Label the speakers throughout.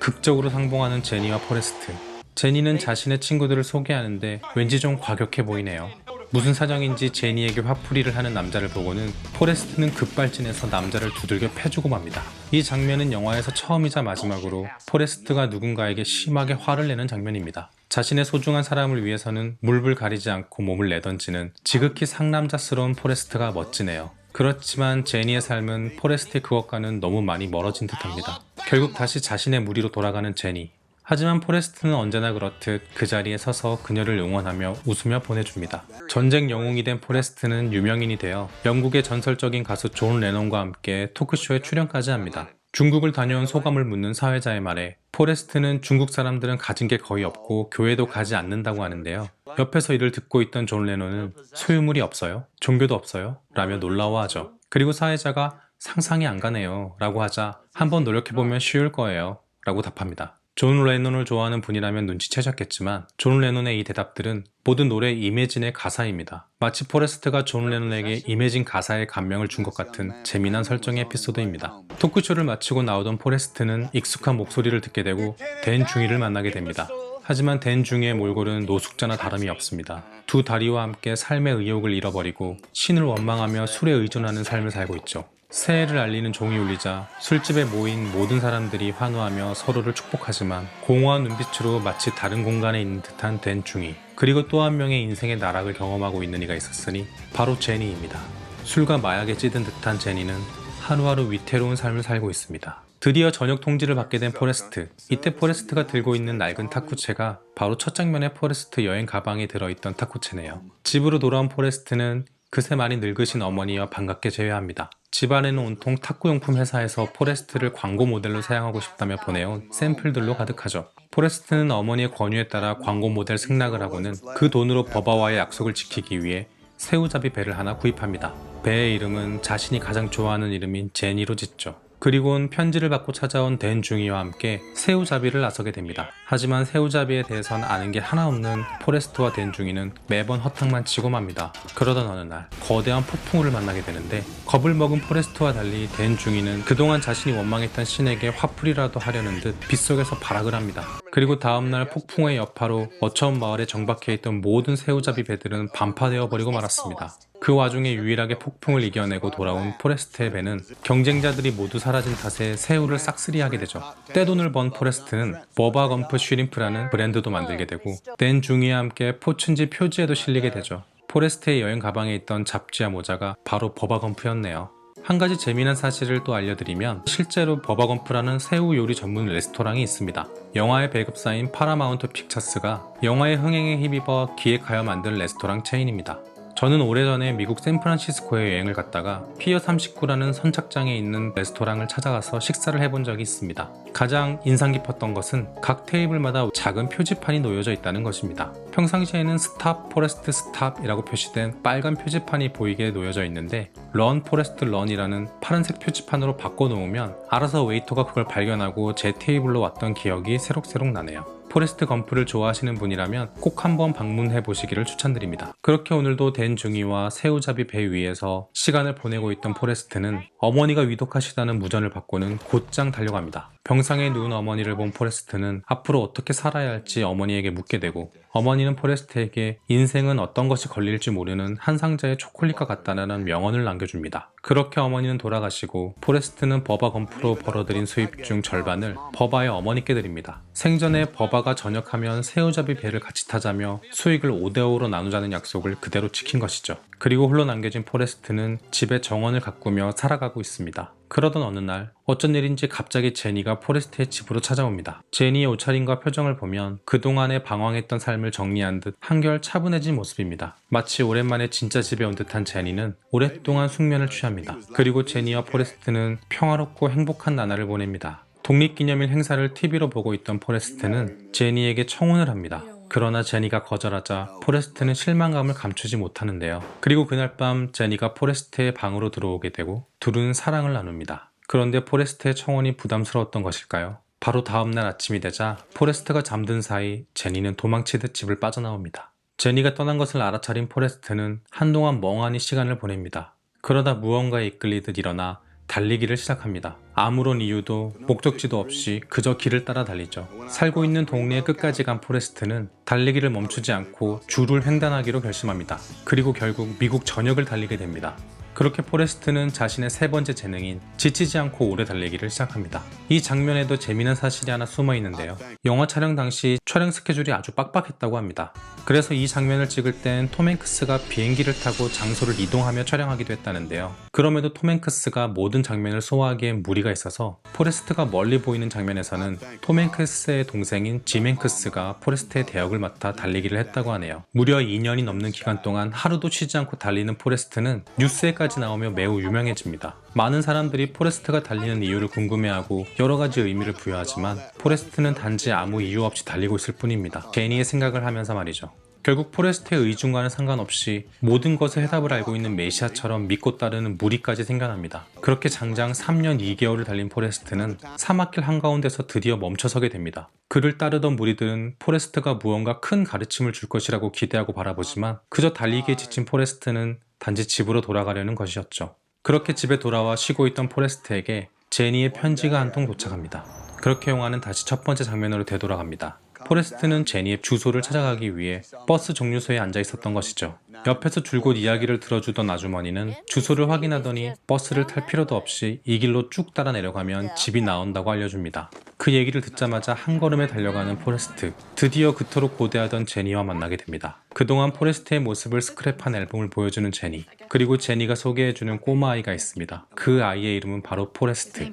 Speaker 1: 극적으로 상봉하는 제니와 포레스트. 제니는 자신의 친구들을 소개하는데 왠지 좀 과격해 보이네요. 무슨 사정인지 제니에게 화풀이를 하는 남자를 보고는 포레스트는 급발진해서 남자를 두들겨 패주고 맙니다. 이 장면은 영화에서 처음이자 마지막으로 포레스트가 누군가에게 심하게 화를 내는 장면입니다. 자신의 소중한 사람을 위해서는 물불 가리지 않고 몸을 내던지는 지극히 상남자스러운 포레스트가 멋지네요. 그렇지만 제니의 삶은 포레스트의 그것과는 너무 많이 멀어진 듯합니다. 결국 다시 자신의 무리로 돌아가는 제니. 하지만 포레스트는 언제나 그렇듯 그 자리에 서서 그녀를 응원하며 웃으며 보내줍니다. 전쟁 영웅이 된 포레스트는 유명인이 되어 영국의 전설적인 가수 존 레논과 함께 토크쇼에 출연까지 합니다. 중국을 다녀온 소감을 묻는 사회자의 말에 포레스트는 중국 사람들은 가진 게 거의 없고 교회도 가지 않는다고 하는데요. 옆에서 이를 듣고 있던 존 레논은 소유물이 없어요? 종교도 없어요? 라며 놀라워하죠. 그리고 사회자가 상상이 안 가네요 라고 하자 한번 노력해보면 쉬울 거예요 라고 답합니다. 존 레논을 좋아하는 분이라면 눈치채셨겠지만 존 레논의 이 대답들은 모든 노래 이매진의 가사입니다. 마치 포레스트가 존 레논에게 이매진 가사에 감명을 준 것 같은 재미난 설정의 에피소드입니다. 토크쇼를 마치고 나오던 포레스트는 익숙한 목소리를 듣게 되고 댄 중이를 만나게 됩니다. 하지만 댄 중이의 몰골은 노숙자나 다름이 없습니다. 두 다리와 함께 삶의 의욕을 잃어버리고 신을 원망하며 술에 의존하는 삶을 살고 있죠. 새해를 알리는 종이 울리자 술집에 모인 모든 사람들이 환호하며 서로를 축복하지만 공허한 눈빛으로 마치 다른 공간에 있는 듯한 댄 중이. 그리고 또 한 명의 인생의 나락을 경험하고 있는 이가 있었으니 바로 제니입니다. 술과 마약에 찌든 듯한 제니는 하루하루 위태로운 삶을 살고 있습니다. 드디어 저녁 통지를 받게 된 포레스트. 이때 포레스트가 들고 있는 낡은 탁구채가 바로 첫 장면의 포레스트 여행 가방에 들어있던 탁구채네요. 집으로 돌아온 포레스트는 그새 많이 늙으신 어머니와 반갑게 재회합니다. 집안에는 온통 탁구용품 회사에서 포레스트를 광고 모델로 사용하고 싶다며 보내온 샘플들로 가득하죠. 포레스트는 어머니의 권유에 따라 광고 모델 승낙을 하고는 그 돈으로 버바와의 약속을 지키기 위해 새우잡이 배를 하나 구입합니다. 배의 이름은 자신이 가장 좋아하는 이름인 제니로 짓죠. 그리고는 편지를 받고 찾아온 댄 중이와 함께 새우잡이를 나서게 됩니다. 하지만 새우잡이에 대해선 아는 게 하나 없는 포레스트와 댄 중이는 매번 허탕만 치고 맙니다. 그러던 어느 날 거대한 폭풍우를 만나게 되는데 겁을 먹은 포레스트와 달리 댄 중이는 그동안 자신이 원망했던 신에게 화풀이라도 하려는 듯 빗속에서 발악을 합니다. 그리고 다음날 폭풍의 여파로 어처운 마을에 정박해있던 모든 새우잡이 배들은 반파되어 버리고 말았습니다. 그 와중에 유일하게 폭풍을 이겨내고 돌아온 포레스트의 배는 경쟁자들이 모두 사라진 탓에 새우를 싹쓸이하게 되죠. 떼돈을 번 포레스트는 버바검프 슈림프라는 브랜드도 만들게 되고 댄 중이와 함께 포춘지 표지에도 실리게 되죠. 포레스트의 여행 가방에 있던 잡지와 모자가 바로 버바검프였네요. 한 가지 재미난 사실을 또 알려드리면 실제로 버바검프라는 새우 요리 전문 레스토랑이 있습니다. 영화의 배급사인 파라마운트 픽처스가 영화의 흥행에 힘입어 기획하여 만든 레스토랑 체인입니다. 저는 오래전에 미국 샌프란시스코에 여행을 갔다가 피어 39라는 선착장에 있는 레스토랑을 찾아가서 식사를 해본 적이 있습니다. 가장 인상 깊었던 것은 각 테이블마다 작은 표지판이 놓여져 있다는 것입니다. 평상시에는 스탑 포레스트 스탑이라고 표시된 빨간 표지판이 보이게 놓여져 있는데 런 포레스트 런이라는 파란색 표지판으로 바꿔놓으면 알아서 웨이터가 그걸 발견하고 제 테이블로 왔던 기억이 새록새록 나네요. 포레스트 검프를 좋아하시는 분이라면 꼭 한번 방문해 보시기를 추천드립니다. 그렇게 오늘도 댄 중이와 새우잡이 배 위에서 시간을 보내고 있던 포레스트는 어머니가 위독하시다는 무전을 받고는 곧장 달려갑니다. 병상에 누운 어머니를 본 포레스트는 앞으로 어떻게 살아야 할지 어머니에게 묻게 되고 어머니는 포레스트에게 인생은 어떤 것이 걸릴지 모르는 한 상자의 초콜릿과 같다는 명언을 남겨줍니다. 그렇게 어머니는 돌아가시고 포레스트는 버바 검프로 벌어들인 수입 중 절반을 버바의 어머니께 드립니다. 생전에 버바가 전역하면 새우잡이 배를 같이 타자며 수익을 5대5로 나누자는 약속을 그대로 지킨 것이죠. 그리고 홀로 남겨진 포레스트는 집에 정원을 가꾸며 살아가고 있습니다. 그러던 어느 날 어쩐 일인지 갑자기 제니가 포레스트의 집으로 찾아옵니다. 제니의 옷차림과 표정을 보면 그동안에 방황했던 삶을 정리한 듯 한결 차분해진 모습입니다. 마치 오랜만에 진짜 집에 온 듯한 제니는 오랫동안 숙면을 취합니다. 그리고 제니와 포레스트는 평화롭고 행복한 나날을 보냅니다. 독립기념일 행사를 TV로 보고 있던 포레스트는 제니에게 청혼을 합니다. 그러나 제니가 거절하자 포레스트는 실망감을 감추지 못하는데요. 그리고 그날 밤 제니가 포레스트의 방으로 들어오게 되고 둘은 사랑을 나눕니다. 그런데 포레스트의 청혼이 부담스러웠던 것일까요? 바로 다음날 아침이 되자 포레스트가 잠든 사이 제니는 도망치듯 집을 빠져나옵니다. 제니가 떠난 것을 알아차린 포레스트는 한동안 멍하니 시간을 보냅니다. 그러다 무언가에 이끌리듯 일어나 달리기를 시작합니다. 아무런 이유도 목적지도 없이 그저 길을 따라 달리죠. 살고 있는 동네의 끝까지 간 포레스트는 달리기를 멈추지 않고 주를 횡단하기로 결심합니다. 그리고 결국 미국 전역을 달리게 됩니다. 그렇게 포레스트는 자신의 세 번째 재능인 지치지 않고 오래 달리기를 시작합니다. 이 장면에도 재미난 사실이 하나 숨어 있는데요. 영화 촬영 당시 촬영 스케줄이 아주 빡빡했다고 합니다. 그래서 이 장면을 찍을 땐 톰 행크스가 비행기를 타고 장소를 이동하며 촬영하기도 했다는데요. 그럼에도 톰 행크스가 모든 장면을 소화하기엔 무리가 있어서 포레스트가 멀리 보이는 장면에서는 톰 행크스의 동생인 짐 행크스가 포레스트의 대역을 맡아 달리기를 했다고 하네요. 무려 2년이 넘는 기간 동안 하루도 쉬지 않고 달리는 포레스트는 뉴스에까지 나오며 매우 유명해집니다. 많은 사람들이 포레스트가 달리는 이유를 궁금해하고 여러가지 의미를 부여하지만 포레스트는 단지 아무 이유 없이 달리고 있을 뿐입니다. 제니의 생각을 하면서 말이죠. 결국 포레스트의 의중과는 상관없이 모든 것의 해답을 알고 있는 메시아처럼 믿고 따르는 무리까지 생겨납니다. 그렇게 장장 3년 2개월을 달린 포레스트는 사막길 한가운데서 드디어 멈춰서게 됩니다. 그를 따르던 무리들은 포레스트가 무언가 큰 가르침을 줄 것이라고 기대하고 바라보지만 그저 달리기에 지친 포레스트는 단지 집으로 돌아가려는 것이었죠. 그렇게 집에 돌아와 쉬고 있던 포레스트에게 제니의 편지가 한 통 도착합니다. 그렇게 영화는 다시 첫 번째 장면으로 되돌아갑니다. 포레스트는 제니의 주소를 찾아가기 위해 버스 정류소에 앉아 있었던 것이죠. 옆에서 줄곧 이야기를 들어주던 아주머니는 주소를 확인하더니 버스를 탈 필요도 없이 이 길로 쭉 따라 내려가면 집이 나온다고 알려줍니다. 그 얘기를 듣자마자 한 걸음에 달려가는 포레스트. 드디어 그토록 고대하던 제니와 만나게 됩니다. 그동안 포레스트의 모습을 스크랩한 앨범을 보여주는 제니. 그리고 제니가 소개해주는 꼬마 아이가 있습니다. 그 아이의 이름은 바로 포레스트.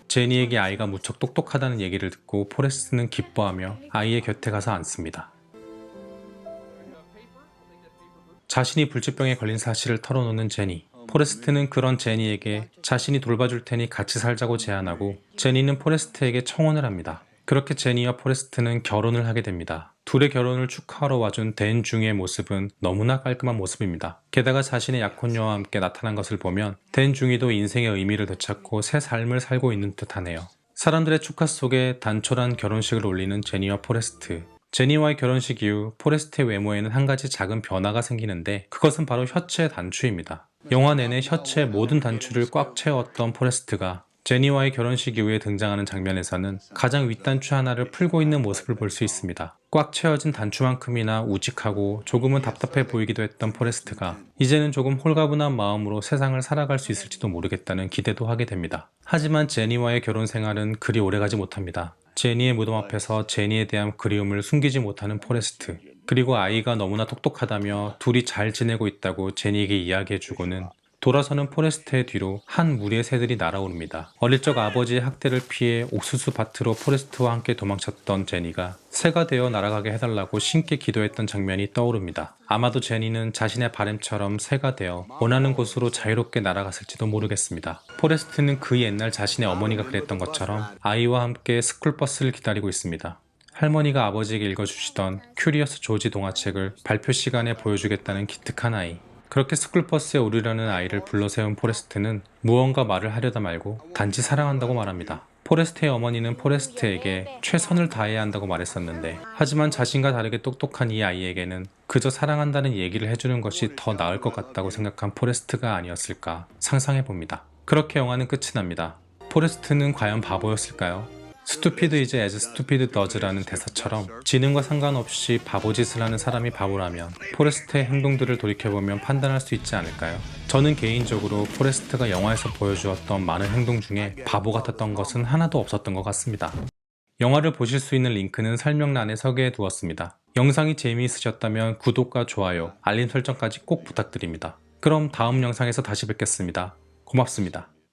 Speaker 1: 제니에게 아이가 무척 똑똑하다는 얘기를 듣고 포레스트는 기뻐하며 아이의 곁에 가서 앉습니다. 자신이 불치병에 걸린 사실을 털어놓는 제니. 포레스트는 그런 제니에게 자신이 돌봐줄 테니 같이 살자고 제안하고 제니는 포레스트에게 청혼을 합니다. 그렇게 제니와 포레스트는 결혼을 하게 됩니다. 둘의 결혼을 축하하러 와준 댄 중의 모습은 너무나 깔끔한 모습입니다. 게다가 자신의 약혼녀와 함께 나타난 것을 보면 댄 중이도 인생의 의미를 되찾고 새 삶을 살고 있는 듯하네요. 사람들의 축하 속에 단촐한 결혼식을 올리는 제니와 포레스트. 제니와의 결혼식 이후 포레스트의 외모에는 한 가지 작은 변화가 생기는데 그것은 바로 혀체 단추입니다. 영화 내내 혀체의 모든 단추를 꽉 채웠던 포레스트가 제니와의 결혼식 이후에 등장하는 장면에서는 가장 윗단추 하나를 풀고 있는 모습을 볼 수 있습니다. 꽉 채워진 단추만큼이나 우직하고 조금은 답답해 보이기도 했던 포레스트가 이제는 조금 홀가분한 마음으로 세상을 살아갈 수 있을지도 모르겠다는 기대도 하게 됩니다. 하지만 제니와의 결혼 생활은 그리 오래가지 못합니다. 제니의 무덤 앞에서 제니에 대한 그리움을 숨기지 못하는 포레스트. 그리고 아이가 너무나 똑똑하다며 둘이 잘 지내고 있다고 제니에게 이야기해주고는 돌아서는 포레스트의 뒤로 한 무리의 새들이 날아오릅니다. 어릴 적 아버지의 학대를 피해 옥수수 밭으로 포레스트와 함께 도망쳤던 제니가 새가 되어 날아가게 해달라고 신께 기도했던 장면이 떠오릅니다. 아마도 제니는 자신의 바램처럼 새가 되어 원하는 곳으로 자유롭게 날아갔을지도 모르겠습니다. 포레스트는 그 옛날 자신의 어머니가 그랬던 것처럼 아이와 함께 스쿨버스를 기다리고 있습니다. 할머니가 아버지에게 읽어주시던 큐리어스 조지 동화책을 발표 시간에 보여주겠다는 기특한 아이. 그렇게 스쿨버스에 오르려는 아이를 불러세운 포레스트는 무언가 말을 하려다 말고 단지 사랑한다고 말합니다. 포레스트의 어머니는 포레스트에게 최선을 다해야 한다고 말했었는데 하지만 자신과 다르게 똑똑한 이 아이에게는 그저 사랑한다는 얘기를 해주는 것이 더 나을 것 같다고 생각한 포레스트가 아니었을까 상상해봅니다. 그렇게 영화는 끝이 납니다. 포레스트는 과연 바보였을까요? Stupid is as stupid does라는 대사처럼 지능과 상관없이 바보짓을 하는 사람이 바보라면 포레스트의 행동들을 돌이켜보면 판단할 수 있지 않을까요? 저는 개인적으로 포레스트가 영화에서 보여주었던 많은 행동 중에 바보 같았던 것은 하나도 없었던 것 같습니다. 영화를 보실 수 있는 링크는 설명란에 소개해 두었습니다. 영상이 재미있으셨다면 구독과 좋아요, 알림 설정까지 꼭 부탁드립니다. 그럼 다음 영상에서 다시 뵙겠습니다. 고맙습니다.